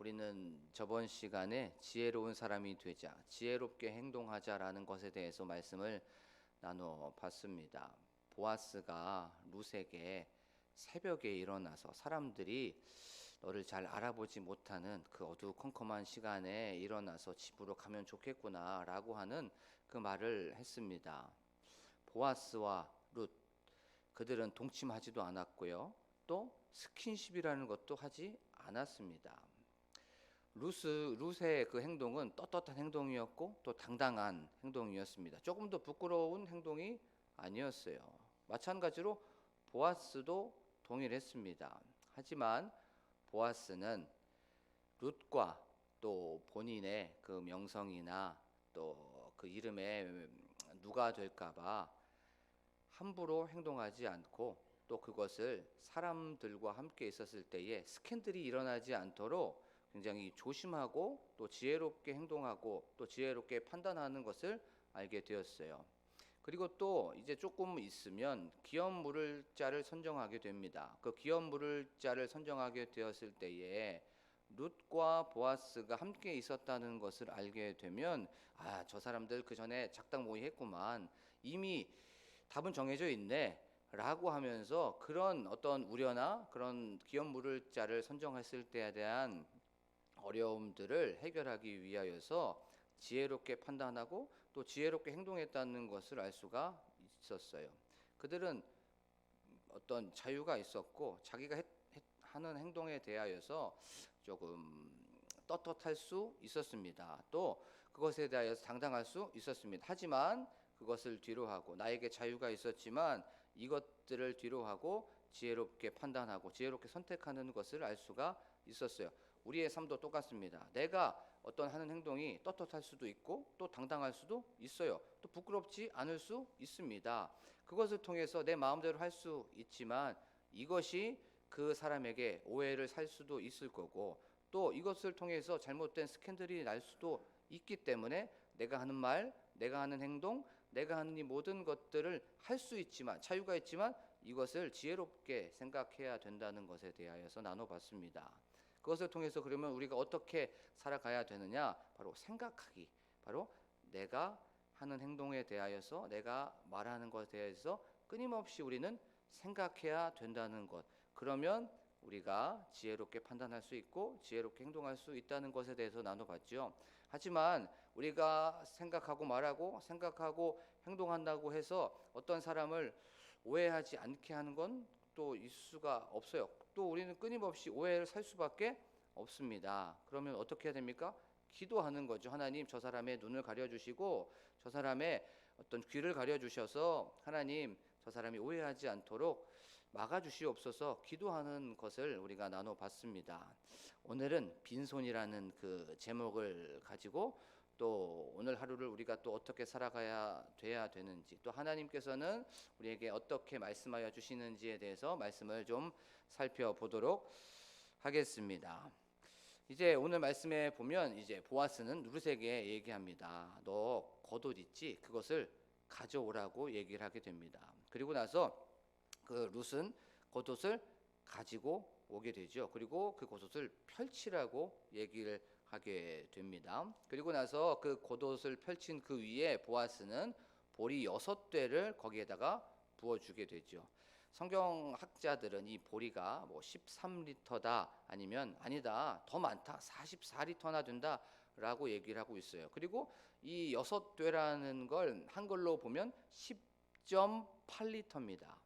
우리는 저번 시간에 지혜로운 사람이 되자, 지혜롭게 행동하자라는 것에 대해서 말씀을 나눠 봤습니다. 보아스가 룻에게 새벽에 일어나서 사람들이 너를 잘 알아보지 못하는 그 어두컴컴한 시간에 일어나서 집으로 가면 좋겠구나라고 하는 그 말을 했습니다. 보아스와 룻, 그들은 동침하지도 않았고요. 또 스킨십이라는 것도 하지 않았습니다. 룻의 그 행동은 떳떳한 행동이었고 또 당당한 행동이었습니다. 조금 더 부끄러운 행동이 아니었어요. 마찬가지로 보아스도 동일했습니다. 하지만 보아스는 룻과 또 본인의 그 명성이나 또 그 이름에 누가 될까봐 함부로 행동하지 않고 또 그것을 사람들과 함께 있었을 때에 스캔들이 일어나지 않도록 굉장히 조심하고 또 지혜롭게 행동하고 또 지혜롭게 판단하는 것을 알게 되었어요. 그리고 또 이제 조금 있으면 기업 물을 자를 선정하게 됩니다. 그 기업 물을 자를 선정하게 되었을 때에 룻과 보아스가 함께 있었다는 것을 알게 되면 저 사람들 그 전에 작당 모의했구만. 이미 답은 정해져 있네. 라고 하면서 그런 어떤 우려나 그런 기업 물을 자를 선정했을 때에 대한 어려움들을 해결하기 위하여서 지혜롭게 판단하고 또 지혜롭게 행동했다는 것을 알 수가 있었어요. 그들은 어떤 자유가 있었고 자기가 하는 행동에 대하여서 조금 떳떳할 수 있었습니다. 또 그것에 대하여서 당당할 수 있었습니다. 하지만 그것을 뒤로하고 나에게 자유가 있었지만 이것들을 뒤로하고 지혜롭게 판단하고 지혜롭게 선택하는 것을 알 수가 있었어요. 우리의 삶도 똑같습니다. 내가 어떤 하는 행동이 떳떳할 수도 있고 또 당당할 수도 있어요. 또 부끄럽지 않을 수 있습니다. 그것을 통해서 내 마음대로 할 수 있지만 이것이 그 사람에게 오해를 살 수도 있을 거고 또 이것을 통해서 잘못된 스캔들이 날 수도 있기 때문에 내가 하는 말, 내가 하는 행동, 내가 하는 이 모든 것들을 할 수 있지만 자유가 있지만 이것을 지혜롭게 생각해야 된다는 것에 대하여서 나눠봤습니다. 그것을 통해서 그러면 우리가 어떻게 살아가야 되느냐? 바로 생각하기. 바로 내가 하는 행동에 대하여서 내가 말하는 것에 대해서 끊임없이 우리는 생각해야 된다는 것. 그러면 우리가 지혜롭게 판단할 수 있고 지혜롭게 행동할 수 있다는 것에 대해서 나눠봤죠. 하지만 우리가 생각하고 말하고 생각하고 행동한다고 해서 어떤 사람을 오해하지 않게 하는 건 또 있을 수가 없어요. 또 우리는 끊임없이 오해를 살 수밖에 없습니다. 그러면 어떻게 해야 됩니까? 기도하는 거죠. 하나님, 저 사람의 눈을 가려주시고 저 사람의 어떤 귀를 가려주셔서 하나님, 저 사람이 오해하지 않도록 막아주시옵소서 기도하는 것을 우리가 나눠봤습니다. 오늘은 빈손이라는 그 제목을 가지고 또 오늘 하루를 우리가 또 어떻게 살아가야 돼야 되는지 또 하나님께서는 우리에게 어떻게 말씀하여 주시는지에 대해서 말씀을 좀 살펴보도록 하겠습니다. 이제 오늘 말씀에 보면 이제 보아스는 룻에게 얘기합니다. 너 겉옷 있지? 그것을 가져오라고 얘기를 하게 됩니다. 그리고 나서 그 룻은 겉옷을 가지고 오게 되죠. 그리고 그 겉옷을 펼치라고 얘기를 하게 됩니다. 그리고 나서 그 겉옷을 펼친 그 위에 보아스는 보리 6대를 거기에다가 부어주게 되죠. 성경학자들은 이 보리가 뭐 13리터다 아니면 아니다 더 많다 44리터나 된다라고 얘기를 하고 있어요. 그리고 이 6대라는 걸 한글로 보면 10.8리터입니다.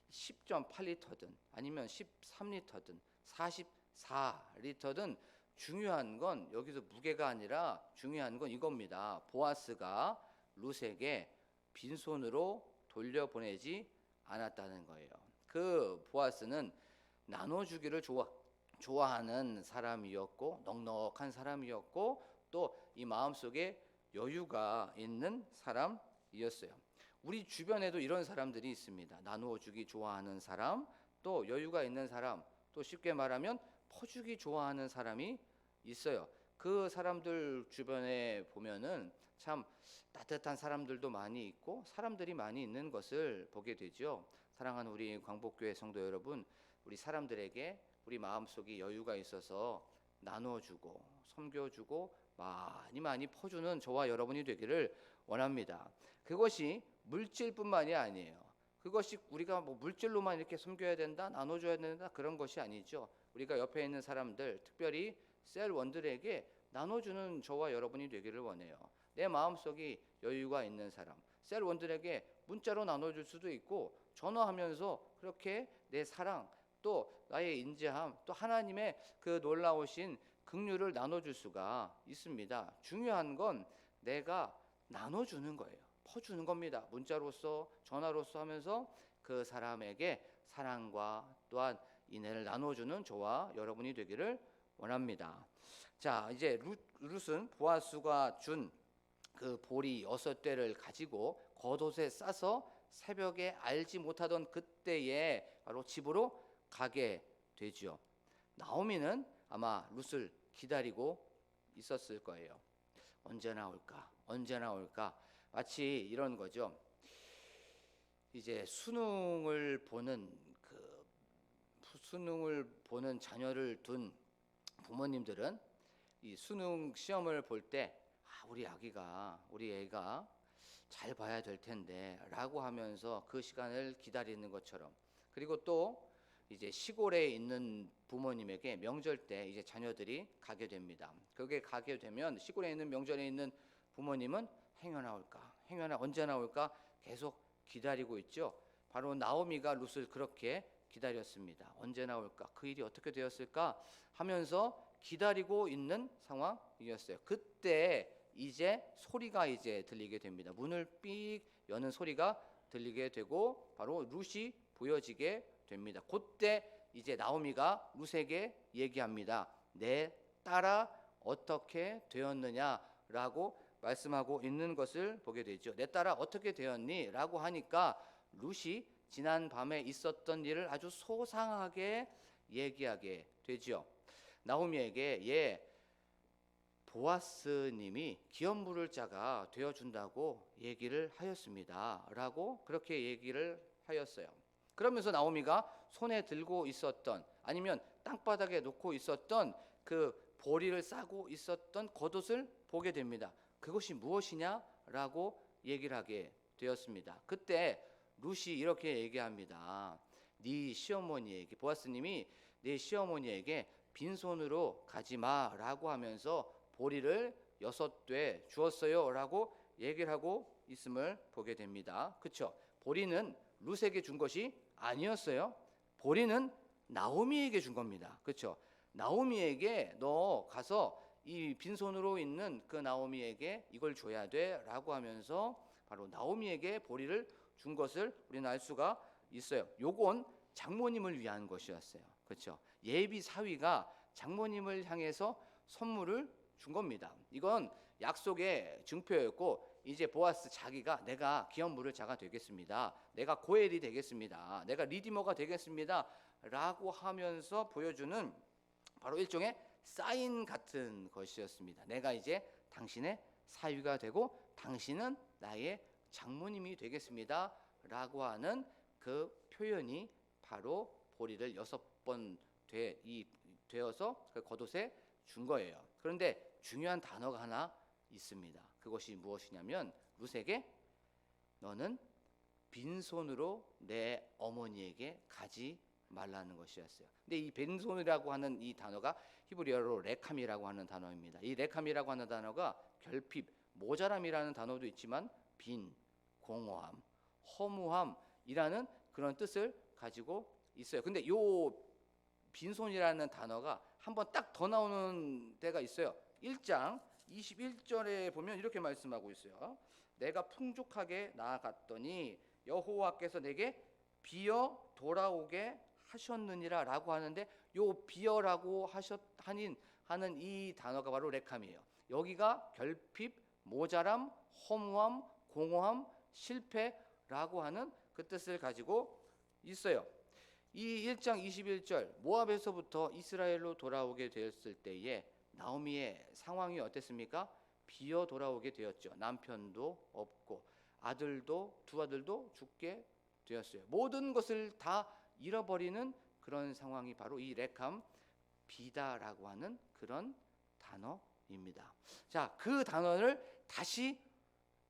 10.8리터든 아니면 13리터든 44리터든 중요한 건 여기서 무게가 아니라 중요한 건 이겁니다. 보아스가 룻에게 빈손으로 돌려보내지 않았다는 거예요. 그 보아스는 나눠주기를 좋아하는 사람이었고 넉넉한 사람이었고 또 이 마음속에 여유가 있는 사람이었어요. 우리 주변에도 이런 사람들이 있습니다. 나누어주기 좋아하는 사람, 또 여유가 있는 사람, 또 쉽게 말하면 퍼주기 좋아하는 사람이 있어요. 그 사람들 주변에 보면은 참 따뜻한 사람들도 많이 있고 사람들이 많이 있는 것을 보게 되죠. 사랑하는 우리 광복교회 성도 여러분, 우리 사람들에게 우리 마음속에 여유가 있어서 나눠주고 섬겨주고 많이 많이 퍼주는 저와 여러분이 되기를 원합니다. 그것이 물질뿐만이 아니에요. 그것이 우리가 뭐 물질로만 이렇게 섬겨야 된다, 나눠줘야 된다 그런 것이 아니죠. 우리가 옆에 있는 사람들, 특별히 셀원들에게 나눠주는 저와 여러분이 되기를 원해요. 내 마음속에 여유가 있는 사람, 셀원들에게 문자로 나눠줄 수도 있고 전화하면서 그렇게 내 사랑, 또 나의 인자함, 또 하나님의 그 놀라우신 긍휼을 나눠줄 수가 있습니다. 중요한 건 내가 나눠주는 거예요. 퍼주는 겁니다. 문자로서 전화로서 하면서 그 사람에게 사랑과 또한 인애를 나눠주는 저와 여러분이 되기를 원합니다. 자, 이제 룻은 보아스가 준 그 보리 6대를 가지고 겉옷에 싸서 새벽에 알지 못하던 그때에 바로 집으로 가게 되죠. 나오미는 아마 룻을 기다리고 있었을 거예요. 언제 나올까? 언제 나올까? 마치 이런 거죠. 이제 수능을 보는 자녀를 둔 부모님들은 이 수능 시험을 볼 때 우리 애가 잘 봐야 될 텐데라고 하면서 그 시간을 기다리는 것처럼, 그리고 또 이제 시골에 있는 부모님에게 명절 때 이제 자녀들이 가게 됩니다. 그게 가게 되면 시골에 있는 명절에 있는 부모님은 행여 나올까, 언제 나올까 계속 기다리고 있죠. 바로 나오미가 룻을 그렇게 기다렸습니다. 언제 나올까, 그 일이 어떻게 되었을까 하면서 기다리고 있는 상황이었어요. 그때 이제 소리가 이제 들리게 됩니다. 문을 삑 여는 소리가 들리게 되고 바로 룻이 보여지게 됩니다. 그때 이제 나오미가 룻에게 얘기합니다. 내 딸아 어떻게 되었느냐라고 말씀하고 있는 것을 보게 되죠. 내 딸아 어떻게 되었니? 라고 하니까 룻이 지난 밤에 있었던 일을 아주 소상하게 얘기하게 되죠. 나오미에게 보아스님이 기업 물을 자가 되어준다고 얘기를 하였습니다. 라고 그렇게 얘기를 하였어요. 그러면서 나오미가 손에 들고 있었던, 아니면 땅바닥에 놓고 있었던 그 보리를 싸고 있었던 겉옷을 보게 됩니다. 그것이 무엇이냐라고 얘기를 하게 되었습니다. 그때 룻이 이렇게 얘기합니다. 네 시어머니에게, 보아스님이 네 시어머니에게 빈손으로 가지 마라고 하면서 보리를 6대 주었어요라고 얘기를 하고 있음을 보게 됩니다. 그렇죠? 보리는 룻에게 준 것이 아니었어요. 보리는 나오미에게 준 겁니다. 그렇죠? 나오미에게 너 가서 이 빈손으로 있는 그 나오미에게 이걸 줘야 돼라고 하면서 바로 나오미에게 보리를 준 것을 우리는 알 수가 있어요. 요건 장모님을 위한 것이었어요. 그렇죠? 예비 사위가 장모님을 향해서 선물을 준 겁니다. 이건 약속의 증표였고, 이제 보아스 자기가 내가 기업 물을 자가 되겠습니다, 내가 고엘이 되겠습니다, 내가 리디머가 되겠습니다 라고 하면서 보여주는 바로 일종의 사인 같은 것이었습니다. 내가 이제 당신의 사위가 되고 당신은 나의 장모님이 되겠습니다 라고 하는 그 표현이 바로 보리를 6번 되어서 그 겉옷에 준 거예요. 그런데 중요한 단어가 하나 있습니다. 그것이 무엇이냐면 룻에게 너는 빈손으로 내 어머니에게 가지 말라는 것이었어요. 근데 이 빈손이라고 하는 이 단어가 히브리어로 레캄이라고 하는 단어입니다. 이 레캄이라고 하는 단어가 결핍, 모자람이라는 단어도 있지만 빈, 공허함, 허무함이라는 그런 뜻을 가지고 있어요. 근데 요 빈손이라는 단어가 한 번 딱 더 나오는 데가 있어요. 1장 21절에 보면 이렇게 말씀하고 있어요. 내가 풍족하게 나아갔더니 여호와께서 내게 비어 돌아오게 하셨느니라 라고 하는데, 요 비어라고 하는 이 단어가 바로 레캄이에요. 여기가 결핍, 모자람, 허무함, 공허함, 실패라고 하는 그 뜻을 가지고 있어요. 이 1장 21절 모압에서부터 이스라엘로 돌아오게 되었을 때에 나오미의 상황이 어땠습니까? 비어 돌아오게 되었죠. 남편도 없고 두 아들도 죽게 되었어요. 모든 것을 다 잃어버리는 그런 상황이 바로 이 레캄 비다라고 하는 그런 단어입니다. 자, 그 단어를 다시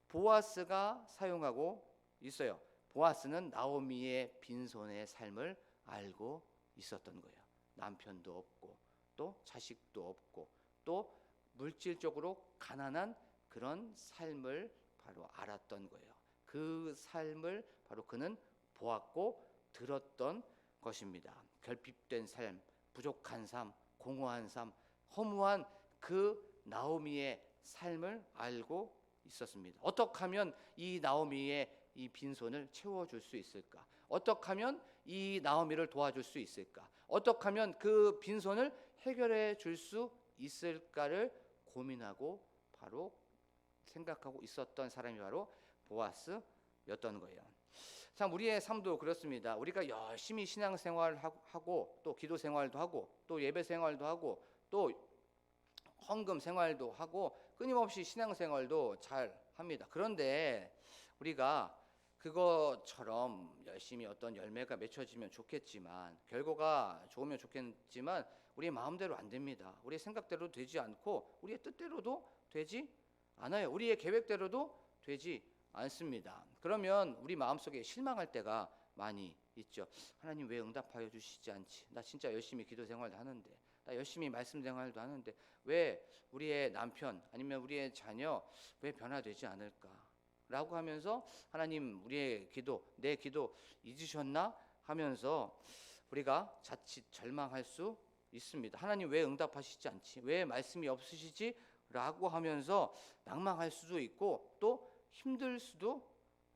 보아스가 사용하고 있어요. 보아스는 나오미의 빈손의 삶을 알고 있었던 거예요. 남편도 없고 또 자식도 없고 또 물질적으로 가난한 그런 삶을 바로 알았던 거예요. 그 삶을 바로 그는 보았고 들었던 것입니다. 결핍된 삶, 부족한 삶, 공허한 삶, 허무한 그 나오미의 삶을 알고 있었습니다. 어떻게 하면 이 나오미의 이 빈손을 채워줄 수 있을까? 어떻게 하면 이 나오미를 도와줄 수 있을까? 어떻게 하면 그 빈손을 해결해 줄 수 있을까를 고민하고 바로 생각하고 있었던 사람이 바로 보아스였던 거예요. 참 우리의 삶도 그렇습니다. 우리가 열심히 신앙생활하고 또 기도 생활도 하고 또 예배 생활도 하고 또 헌금 생활도 하고 끊임없이 신앙생활도 잘 합니다. 그런데 우리가 그것처럼 열심히 어떤 열매가 맺혀지면 좋겠지만 결과가 좋으면 좋겠지만 우리의 마음대로 안 됩니다. 우리의 생각대로 되지 않고 우리의 뜻대로도 되지 않아요. 우리의 계획대로도 되지 않습니다. 그러면 우리 마음속에 실망할 때가 많이 있죠. 하나님 왜 응답하여 주시지 않지? 나 진짜 열심히 기도 생활도 하는데, 나 열심히 말씀 생활도 하는데 왜 우리의 남편 아니면 우리의 자녀 왜 변화되지 않을까? 라고 하면서 하나님 우리의 기도, 내 기도 잊으셨나? 하면서 우리가 자칫 절망할 수 있습니다. 하나님 왜 응답하시지 않지? 왜 말씀이 없으시지? 라고 하면서 낭망할 수도 있고 또 힘들 수도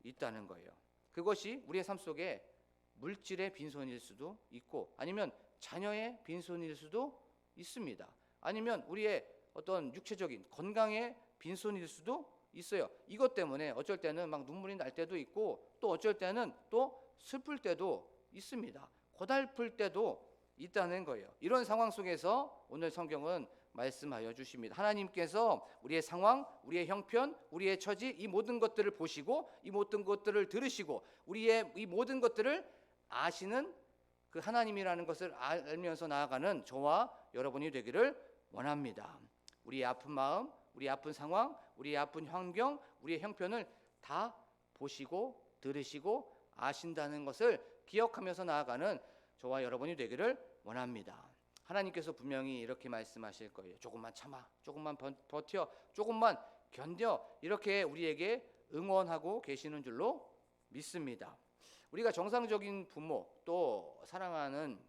있다는 거예요. 그것이 우리의 삶 속에 물질의 빈손일 수도 있고 아니면 자녀의 빈손일 수도 있습니다. 아니면 우리의 어떤 육체적인 건강의 빈손일 수도 있어요. 이것 때문에 어쩔 때는 막 눈물이 날 때도 있고 또 어쩔 때는 또 슬플 때도 있습니다. 고달플 때도 있다는 거예요. 이런 상황 속에서 오늘 성경은 말씀하여 주십니다. 하나님께서 우리의 상황, 우리의 형편, 우리의 처지 이 모든 것들을 보시고 이 모든 것들을 들으시고 우리의 이 모든 것들을 아시는 그 하나님이라는 것을 알면서 나아가는 저와 여러분이 되기를 원합니다. 우리의 아픈 마음, 우리의 아픈 상황, 우리의 아픈 환경, 우리의 형편을 다 보시고 들으시고 아신다는 것을 기억하면서 나아가는 저와 여러분이 되기를 원합니다. 하나님께서 분명히 이렇게 말씀하실 거예요. 조금만 참아, 조금만 버텨, 조금만 견뎌 이렇게 우리에게 응원하고 계시는 줄로 믿습니다. 우리가 정상적인 부모 또 사랑하는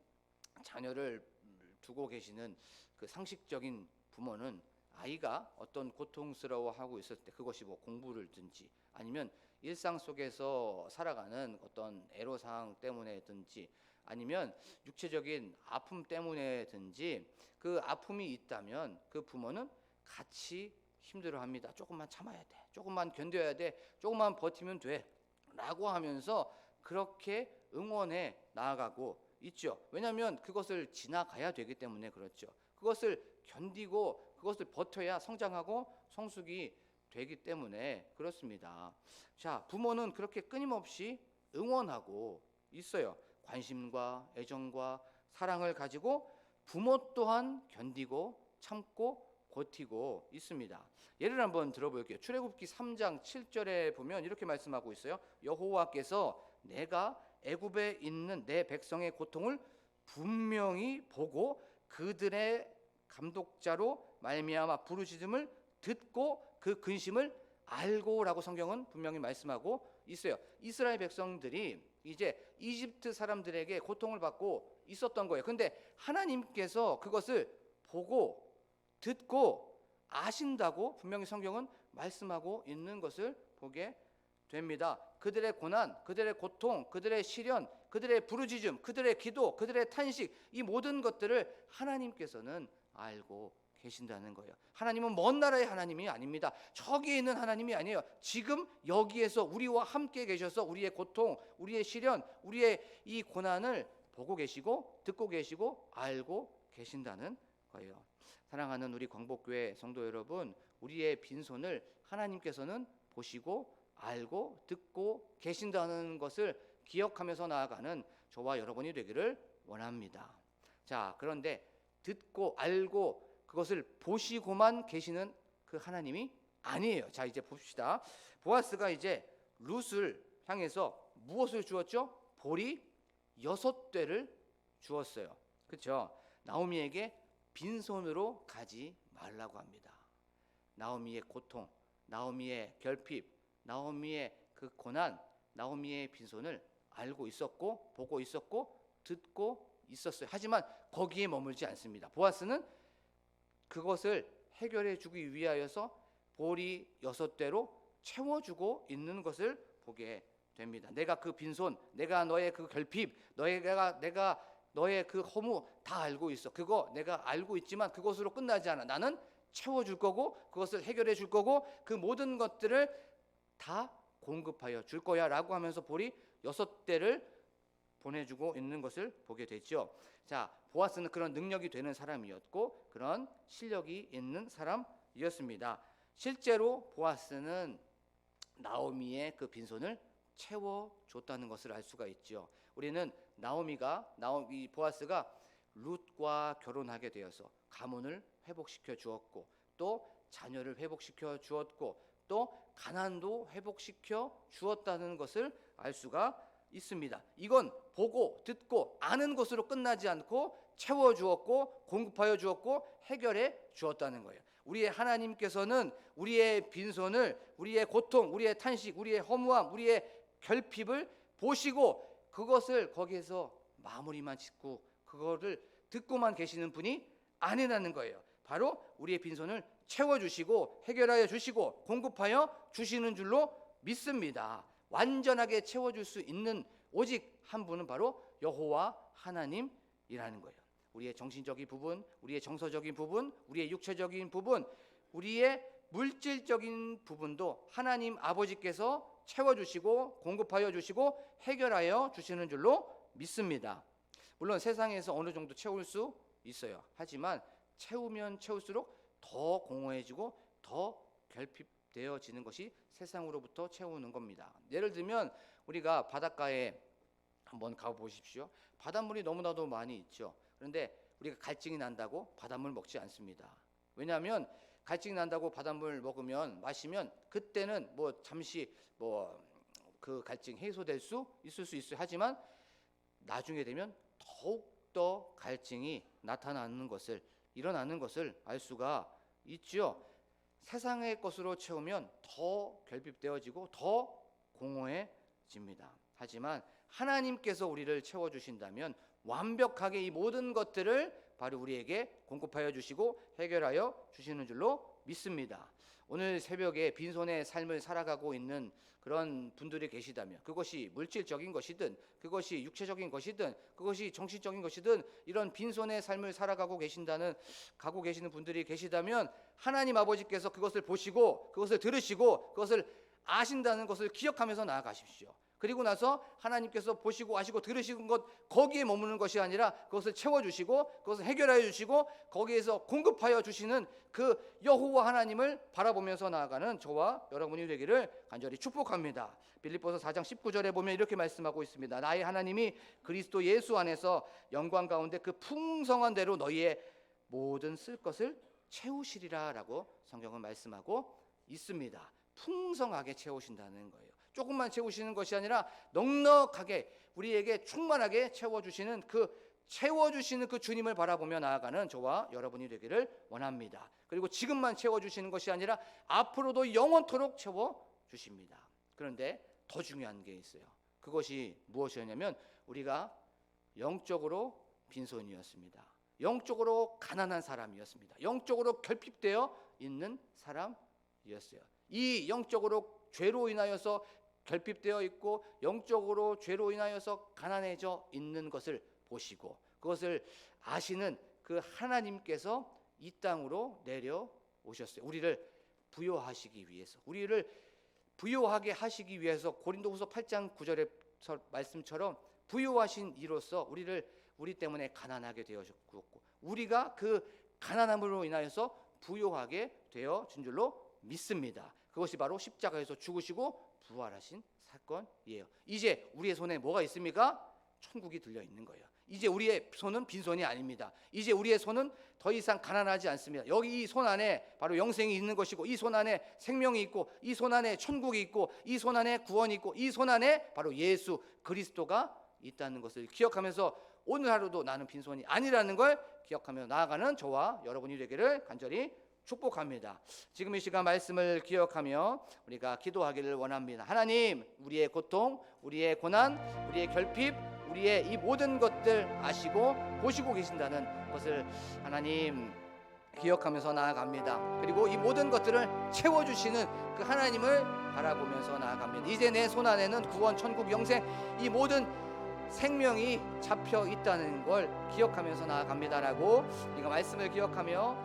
자녀를 두고 계시는 그 상식적인 부모는 아이가 어떤 고통스러워하고 있을 때 그것이 뭐 공부를든지 아니면 일상 속에서 살아가는 어떤 애로사항 때문에든지 아니면 육체적인 아픔 때문에든지 그 아픔이 있다면 그 부모는 같이 힘들어합니다. 조금만 참아야 돼, 조금만 견뎌야 돼, 조금만 버티면 돼 라고 하면서 그렇게 응원해 나아가고 있죠. 왜냐하면 그것을 지나가야 되기 때문에 그렇죠. 그것을 견디고 그것을 버텨야 성장하고 성숙이 되기 때문에 그렇습니다. 자, 부모는 그렇게 끊임없이 응원하고 있어요. 관심과 애정과 사랑을 가지고 부모 또한 견디고 참고 버티고 있습니다. 예를 한번 들어볼게요. 출애굽기 3장 7절에 보면 이렇게 말씀하고 있어요. 여호와께서 내가 애굽에 있는 내 백성의 고통을 분명히 보고 그들의 감독자로 말미암아 부르짖음을 듣고 그 근심을 알고라고 성경은 분명히 말씀하고 있어요. 이스라엘 백성들이 이제 이집트 사람들에게 고통을 받고 있었던 거예요. 근데 하나님께서 그것을 보고 듣고 아신다고 분명히 성경은 말씀하고 있는 것을 보게 됩니다. 그들의 고난, 그들의 고통, 그들의 시련, 그들의 부르짖음, 그들의 기도, 그들의 탄식 이 모든 것들을 하나님께서는 알고 계신다는 거예요. 하나님은 먼 나라의 하나님이 아닙니다. 저기 있는 하나님이 아니에요. 지금 여기에서 우리와 함께 계셔서 우리의 고통, 우리의 시련, 우리의 이 고난을 보고 계시고 듣고 계시고 알고 계신다는 거예요. 사랑하는 우리 광복교회 성도 여러분, 우리의 빈손을 하나님께서는 보시고 알고 듣고 계신다는 것을 기억하면서 나아가는 저와 여러분이 되기를 원합니다. 자, 그런데 듣고 알고 그것을 보시고만 계시는 그 하나님이 아니에요. 자, 이제 봅시다. 보아스가 이제 룻을 향해서 무엇을 주었죠? 보리 6대를 주었어요. 그렇죠? 나오미에게 빈손으로 가지 말라고 합니다. 나오미의 고통, 나오미의 결핍, 나오미의 그 고난, 나오미의 빈손을 알고 있었고 보고 있었고 듣고 있었어요. 하지만 거기에 머물지 않습니다. 보아스는 그것을 해결해 주기 위하여서 보리 6대로 채워주고 있는 것을 보게 됩니다. 내가 그 빈손, 내가 너의 그 결핍, 내가 너의 그 허무 다 알고 있어. 그거 내가 알고 있지만 그것으로 끝나지 않아. 나는 채워줄 거고 그것을 해결해 줄 거고 그 모든 것들을 다 공급하여 줄 거야 라고 하면서 보리 6대를 보내주고 있는 것을 보게 되죠. 자, 보아스는 그런 능력이 되는 사람이었고 그런 실력이 있는 사람이었습니다. 실제로 보아스는 나오미의 그 빈손을 채워줬다는 것을 알 수가 있죠. 우리는 보아스가 룻과 결혼하게 되어서 가문을 회복시켜 주었고 또 자녀를 회복시켜 주었고 또 가난도 회복시켜 주었다는 것을 알 수가 있습니다. 이건 보고 듣고 아는 것으로 끝나지 않고 채워주었고 공급하여 주었고 해결해 주었다는 거예요. 우리의 하나님께서는 우리의 빈손을, 우리의 고통, 우리의 탄식, 우리의 허무함, 우리의 결핍을 보시고 그것을 거기에서 마무리만 짓고 그거를 듣고만 계시는 분이 아니라는 거예요. 바로 우리의 빈손을 채워주시고 해결하여 주시고 공급하여 주시는 줄로 믿습니다. 완전하게 채워줄 수 있는 오직 한 분은 바로 여호와 하나님이라는 거예요. 우리의 정신적인 부분, 우리의 정서적인 부분, 우리의 육체적인 부분, 우리의 물질적인 부분도 하나님 아버지께서 채워주시고 공급하여 주시고 해결하여 주시는 줄로 믿습니다. 물론 세상에서 어느 정도 채울 수 있어요. 하지만 채우면 채울수록 더 공허해지고 더 결핍되어지는 것이 세상으로부터 채우는 겁니다. 예를 들면 우리가 바닷가에 한번 가보십시오. 바닷물이 너무나도 많이 있죠. 그런데 우리가 갈증이 난다고 바닷물 먹지 않습니다. 왜냐하면 갈증이 난다고 바닷물 마시면 그때는 잠시 그 갈증 해소될 수 있을 수 있어요. 하지만 나중에 되면 더욱더 갈증이 일어나는 것을 알 수가 있죠. 세상의 것으로 채우면 더 결핍되어지고 더 공허해집니다. 하지만 하나님께서 우리를 채워주신다면 완벽하게 이 모든 것들을 바로 우리에게 공급하여 주시고 해결하여 주시는 줄로 믿습니다. 오늘 새벽에 빈손의 삶을 살아가고 있는 그런 분들이 계시다면 그것이 물질적인 것이든 그것이 육체적인 것이든 그것이 정신적인 것이든 이런 빈손의 삶을 살아가고 계시는 분들이 계시다면 하나님 아버지께서 그것을 보시고 그것을 들으시고 그것을 아신다는 것을 기억하면서 나아가십시오. 그리고 나서 하나님께서 보시고 아시고 들으시는 것 거기에 머무는 것이 아니라 그것을 채워주시고 그것을 해결하여 주시고 거기에서 공급하여 주시는 그 여호와 하나님을 바라보면서 나아가는 저와 여러분이 되기를 간절히 축복합니다. 빌립보서 4장 19절에 보면 이렇게 말씀하고 있습니다. 나의 하나님이 그리스도 예수 안에서 영광 가운데 그 풍성한 대로 너희의 모든 쓸 것을 채우시리라 라고 성경은 말씀하고 있습니다. 풍성하게 채우신다는 거예요. 조금만 채우시는 것이 아니라 넉넉하게 우리에게 충만하게 채워주시는 그 주님을 바라보며 나아가는 저와 여러분이 되기를 원합니다. 그리고 지금만 채워주시는 것이 아니라 앞으로도 영원토록 채워주십니다. 그런데 더 중요한 게 있어요. 그것이 무엇이었냐면 우리가 영적으로 빈손이었습니다. 영적으로 가난한 사람이었습니다. 영적으로 결핍되어 있는 사람이었어요. 이 영적으로 죄로 인하여서 결핍되어 있고 영적으로 죄로 인하여서 가난해져 있는 것을 보시고 그것을 아시는 그 하나님께서 이 땅으로 내려오셨어요. 우리를 부요하시기 위해서, 우리를 부요하게 하시기 위해서 고린도후서 8장 9절의 말씀처럼 부요하신 이로써 우리 때문에 가난하게 되어졌고 우리가 그 가난함으로 인하여서 부요하게 되어진 줄로 믿습니다. 그것이 바로 십자가에서 죽으시고 부활하신 사건이에요. 이제 우리의 손에 뭐가 있습니까? 천국이 들려 있는 거예요. 이제 우리의 손은 빈손이 아닙니다. 이제 우리의 손은 더 이상 가난하지 않습니다. 여기 이 손 안에 바로 영생이 있는 것이고, 이 손 안에 생명이 있고, 이 손 안에 천국이 있고, 이 손 안에 구원이 있고, 이 손 안에 바로 예수 그리스도가 있다는 것을 기억하면서 오늘 하루도 나는 빈손이 아니라는 걸 기억하며 나아가는 저와 여러분이 되기를 간절히 축복합니다. 지금 이 시간 말씀을 기억하며 우리가 기도하기를 원합니다. 하나님, 우리의 고통, 우리의 고난, 우리의 결핍, 우리의 이 모든 것들 아시고 보시고 계신다는 것을 하나님 기억하면서 나아갑니다. 그리고 이 모든 것들을 채워주시는 그 하나님을 바라보면서 나아갑니다. 이제 내 손 안에는 구원, 천국, 영생, 이 모든 생명이 잡혀 있다는 걸 기억하면서 나아갑니다라고 우리가 말씀을 기억하며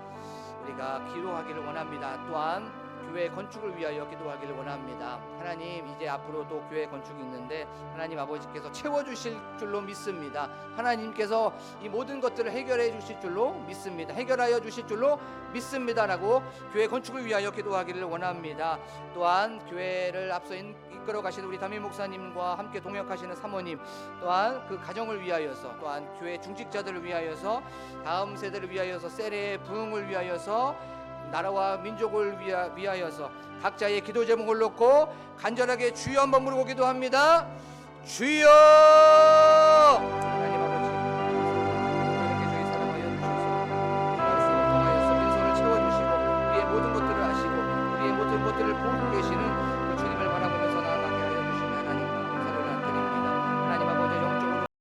우리가 기도하기를 원합니다. 또한 교회 건축을 위하여 기도하기를 원합니다. 하나님, 이제 앞으로 또 교회 건축이 있는데 하나님 아버지께서 채워주실 줄로 믿습니다. 하나님께서 이 모든 것들을 해결해 주실 줄로 믿습니다. 해결하여 주실 줄로 믿습니다라고 교회 건축을 위하여 기도하기를 원합니다. 또한 교회를 앞서 이끌어 가시는 우리 담임 목사님과 함께 동역하시는 사모님, 또한 그 가정을 위하여서, 또한 교회 중직자들을 위하여서, 다음 세대를 위하여서, 세례의 부흥을 위하여서, 나라와 민족을 위하여서 각자의 기도 제목을 놓고 간절하게 주여 한번 부르고 기도합니다. 주여!